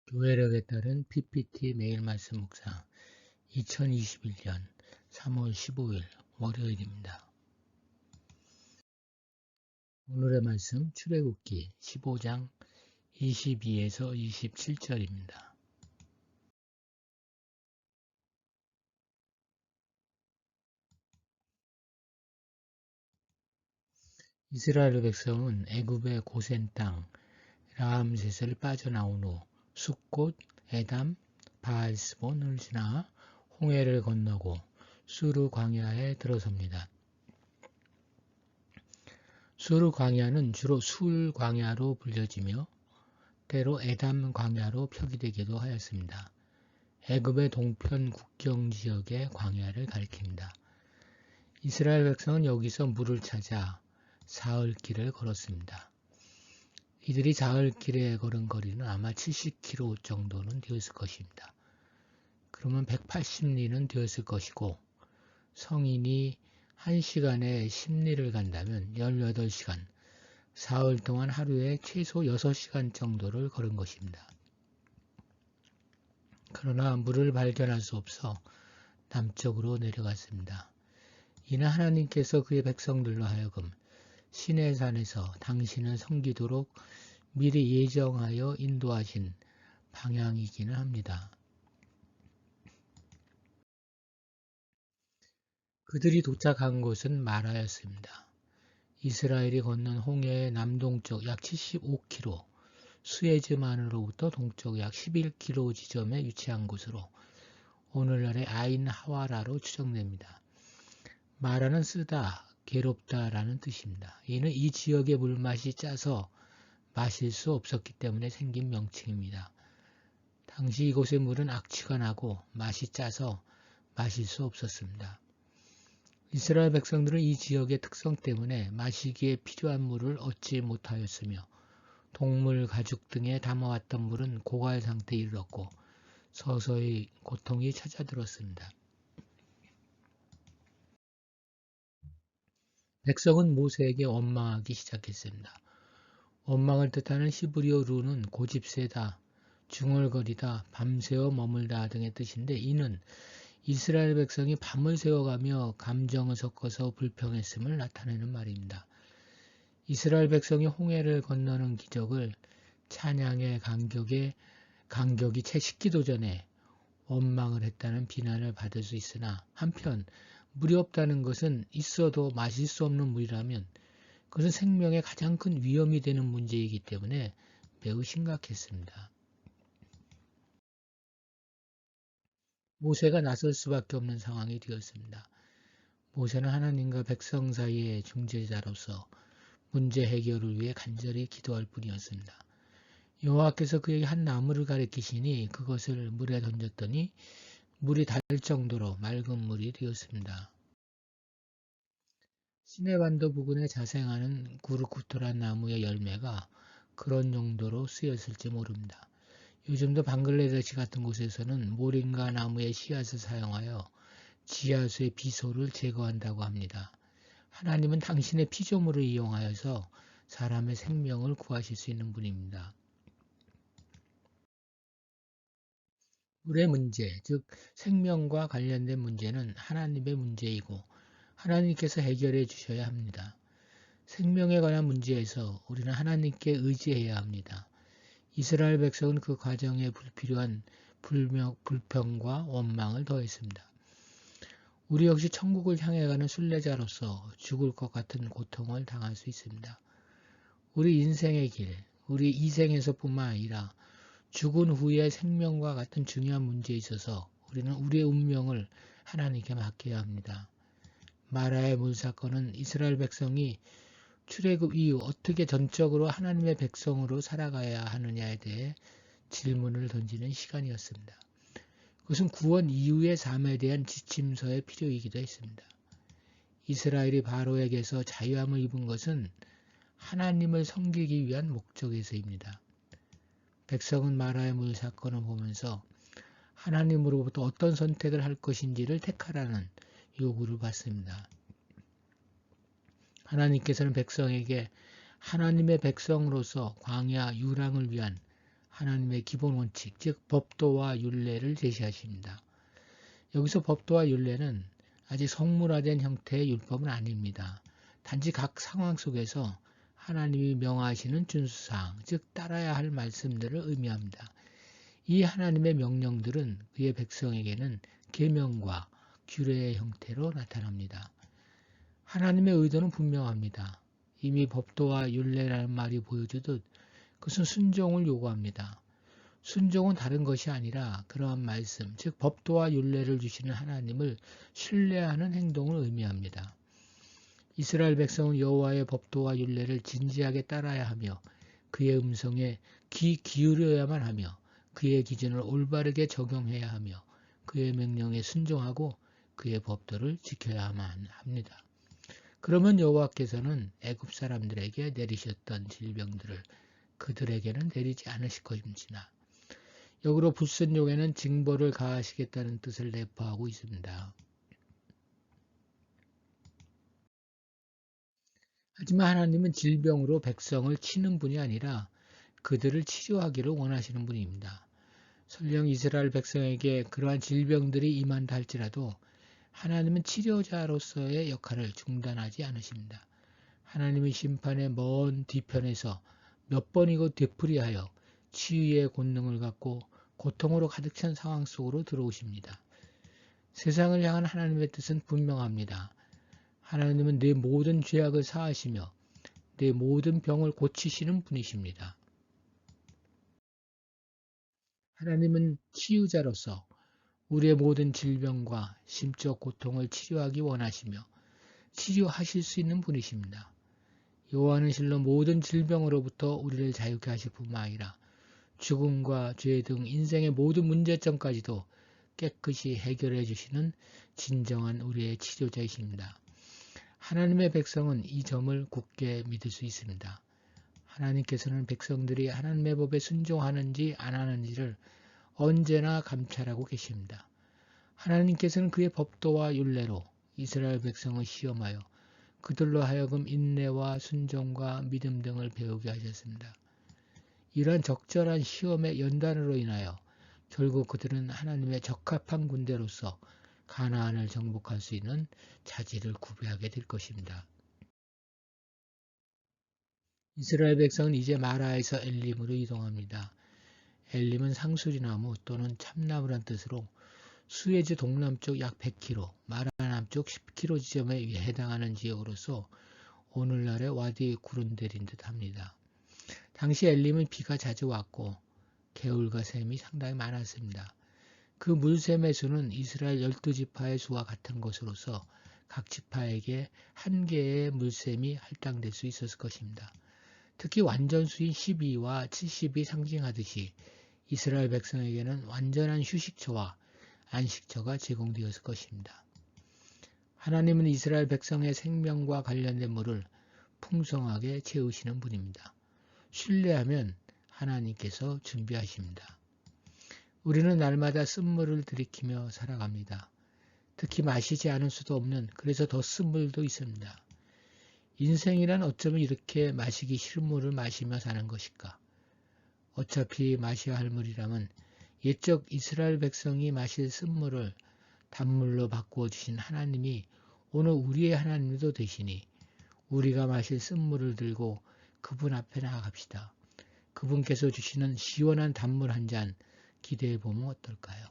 교회력에 따른 PPT 매일 말씀 묵상 2021년 3월 15일 월요일입니다. 오늘의 말씀 출애굽기 15장 22에서 27절입니다. 이스라엘 백성은 애굽의 고센 땅 라암셋을 빠져나온 후 숫곳, 에담, 바알스본을 지나 홍해를 건너고 수르 광야에 들어섭니다. 수르 광야는 주로 술 광야로 불려지며 때로 에담 광야로 표기되기도 하였습니다. 애굽의 동편 국경 지역의 광야를 가리킵니다. 이스라엘 백성은 여기서 물을 찾아 사흘길을 걸었습니다. 이들이 사흘길에 걸은 거리는 아마 70km 정도는 되었을 것입니다. 그러면 180리는 되었을 것이고 성인이 1시간에 10리를 간다면 18시간, 사흘 동안 하루에 최소 6시간 정도를 걸은 것입니다. 그러나 물을 발견할 수 없어 남쪽으로 내려갔습니다. 이는 하나님께서 그의 백성들로 하여금 시내산에서 당신을 섬기도록 미리 예정하여 인도하신 방향이기는 합니다. 그들이 도착한 곳은 마라였습니다. 이스라엘이 건넌 홍해의 남동쪽 약 75km, 수에즈만으로부터 동쪽 약 11km 지점에 위치한 곳으로 오늘날의 아인 하와라로 추정됩니다. 마라는 쓰다, 괴롭다 라는 뜻입니다. 이는 이 지역의 물맛이 짜서 마실 수 없었기 때문에 생긴 명칭입니다. 당시 이곳의 물은 악취가 나고 맛이 짜서 마실 수 없었습니다. 이스라엘 백성들은 이 지역의 특성 때문에 마시기에 필요한 물을 얻지 못하였으며 동물, 가죽 등에 담아왔던 물은 고갈 상태에 이르렀고 서서히 고통이 찾아들었습니다. 백성은 모세에게 원망하기 시작했습니다. 원망을 뜻하는 히브리어 루는 고집세다, 중얼거리다, 밤새워 머물다 등의 뜻인데 이는 이스라엘 백성이 밤을 새워가며 감정을 섞어서 불평했음을 나타내는 말입니다. 이스라엘 백성이 홍해를 건너는 기적을 찬양의 간격이 채 식기도 전에 원망을 했다는 비난을 받을 수 있으나 한편 물이 없다는 것은 있어도 마실 수 없는 물이라면 그것은 생명에 가장 큰 위험이 되는 문제이기 때문에 매우 심각했습니다. 모세가 나설 수밖에 없는 상황이 되었습니다. 모세는 하나님과 백성 사이의 중재자로서 문제 해결을 위해 간절히 기도할 뿐이었습니다. 여호와께서 그에게 한 나무를 가리키시니 그것을 물에 던졌더니 물이 달 정도로 맑은 물이 되었습니다. 시내반도 부근에 자생하는 구르쿠토란 나무의 열매가 그런 용도로 쓰였을지 모릅니다. 요즘도 방글라데시 같은 곳에서는 모링가 나무의 씨앗을 사용하여 지하수의 비소를 제거한다고 합니다. 하나님은 당신의 피조물을 이용하여서 사람의 생명을 구하실 수 있는 분입니다. 물의 문제, 즉 생명과 관련된 문제는 하나님의 문제이고 하나님께서 해결해 주셔야 합니다. 생명에 관한 문제에서 우리는 하나님께 의지해야 합니다. 이스라엘 백성은 그 과정에 불필요한 불평과 원망을 더했습니다. 우리 역시 천국을 향해 가는 순례자로서 죽을 것 같은 고통을 당할 수 있습니다. 우리 인생의 길, 우리 이생에서뿐만 아니라 죽은 후의 생명과 같은 중요한 문제에 있어서 우리는 우리의 운명을 하나님께 맡겨야 합니다. 마라의 물 사건은 이스라엘 백성이 출애굽 이후 어떻게 전적으로 하나님의 백성으로 살아가야 하느냐에 대해 질문을 던지는 시간이었습니다. 그것은 구원 이후의 삶에 대한 지침서의 필요이기도 했습니다. 이스라엘이 바로에게서 자유함을 입은 것은 하나님을 섬기기 위한 목적에서입니다. 백성은 마라의 물 사건을 보면서 하나님으로부터 어떤 선택을 할 것인지를 택하라는 요구를 받습니다. 하나님께서는 백성에게 하나님의 백성으로서 광야 유랑을 위한 하나님의 기본 원칙, 즉 법도와 율례를 제시하십니다. 여기서 법도와 율례는 아직 성물화된 형태의 율법은 아닙니다. 단지 각 상황 속에서 하나님이 명하시는 준수사항, 즉 따라야 할 말씀들을 의미합니다. 이 하나님의 명령들은 그의 백성에게는 계명과 규례의 형태로 나타납니다. 하나님의 의도는 분명합니다. 이미 법도와 율례라는 말이 보여주듯 그것은 순종을 요구합니다. 순종은 다른 것이 아니라 그러한 말씀, 즉 법도와 율례를 주시는 하나님을 신뢰하는 행동을 의미합니다. 이스라엘 백성은 여호와의 법도와 율례를 진지하게 따라야 하며 그의 음성에 귀 기울여야만 하며 그의 기준을 올바르게 적용해야 하며 그의 명령에 순종하고 그의 법도를 지켜야만 합니다. 그러면 여호와께서는 애굽 사람들에게 내리셨던 질병들을 그들에게는 내리지 않으실 것입니다. 역으로 불순종에는 징벌을 가하시겠다는 뜻을 내포하고 있습니다. 하지만 하나님은 질병으로 백성을 치는 분이 아니라 그들을 치료하기를 원하시는 분입니다. 설령 이스라엘 백성에게 그러한 질병들이 임한다 할지라도 하나님은 치료자로서의 역할을 중단하지 않으십니다. 하나님은 심판의 먼 뒤편에서 몇 번이고 되풀이하여 치유의 권능을 갖고 고통으로 가득 찬 상황 속으로 들어오십니다. 세상을 향한 하나님의 뜻은 분명합니다. 하나님은 내 모든 죄악을 사하시며 내 모든 병을 고치시는 분이십니다. 하나님은 치유자로서 우리의 모든 질병과 심적 고통을 치료하기 원하시며 치료하실 수 있는 분이십니다. 여호와는 실로 모든 질병으로부터 우리를 자유케 하실 뿐만 아니라 죽음과 죄 등 인생의 모든 문제점까지도 깨끗이 해결해 주시는 진정한 우리의 치료자이십니다. 하나님의 백성은 이 점을 굳게 믿을 수 있습니다. 하나님께서는 백성들이 하나님의 법에 순종하는지 안 하는지를 언제나 감찰하고 계십니다. 하나님께서는 그의 법도와 율례로 이스라엘 백성을 시험하여 그들로 하여금 인내와 순종과 믿음 등을 배우게 하셨습니다. 이러한 적절한 시험의 연단으로 인하여 결국 그들은 하나님의 적합한 군대로서 가나안을 정복할 수 있는 자질을 구비하게 될 것입니다. 이스라엘 백성은 이제 마라에서 엘림으로 이동합니다. 엘림은 상수리나무 또는 참나무란 뜻으로 수에즈 동남쪽 약 100km, 마라 남쪽 10km 지점에 해당하는 지역으로서 오늘날의 와디 구른델인 듯합니다. 당시 엘림은 비가 자주 왔고 개울과 샘이 상당히 많았습니다. 그 물샘의 수는 이스라엘 12지파의 수와 같은 것으로서 각 지파에게 한 개의 물샘이 할당될 수 있었을 것입니다. 특히 완전수인 12와 70이 상징하듯이 이스라엘 백성에게는 완전한 휴식처와 안식처가 제공되었을 것입니다. 하나님은 이스라엘 백성의 생명과 관련된 물을 풍성하게 채우시는 분입니다. 신뢰하면 하나님께서 준비하십니다. 우리는 날마다 쓴물을 들이키며 살아갑니다. 특히 마시지 않을 수도 없는 그래서 더 쓴 물도 있습니다. 인생이란 어쩌면 이렇게 마시기 싫은 물을 마시며 사는 것일까? 어차피 마셔야 할 물이라면 옛적 이스라엘 백성이 마실 쓴물을 단물로 바꾸어 주신 하나님이 오늘 우리의 하나님도 되시니 우리가 마실 쓴물을 들고 그분 앞에 나아갑시다. 그분께서 주시는 시원한 단물 한 잔 기대해 보면 어떨까요?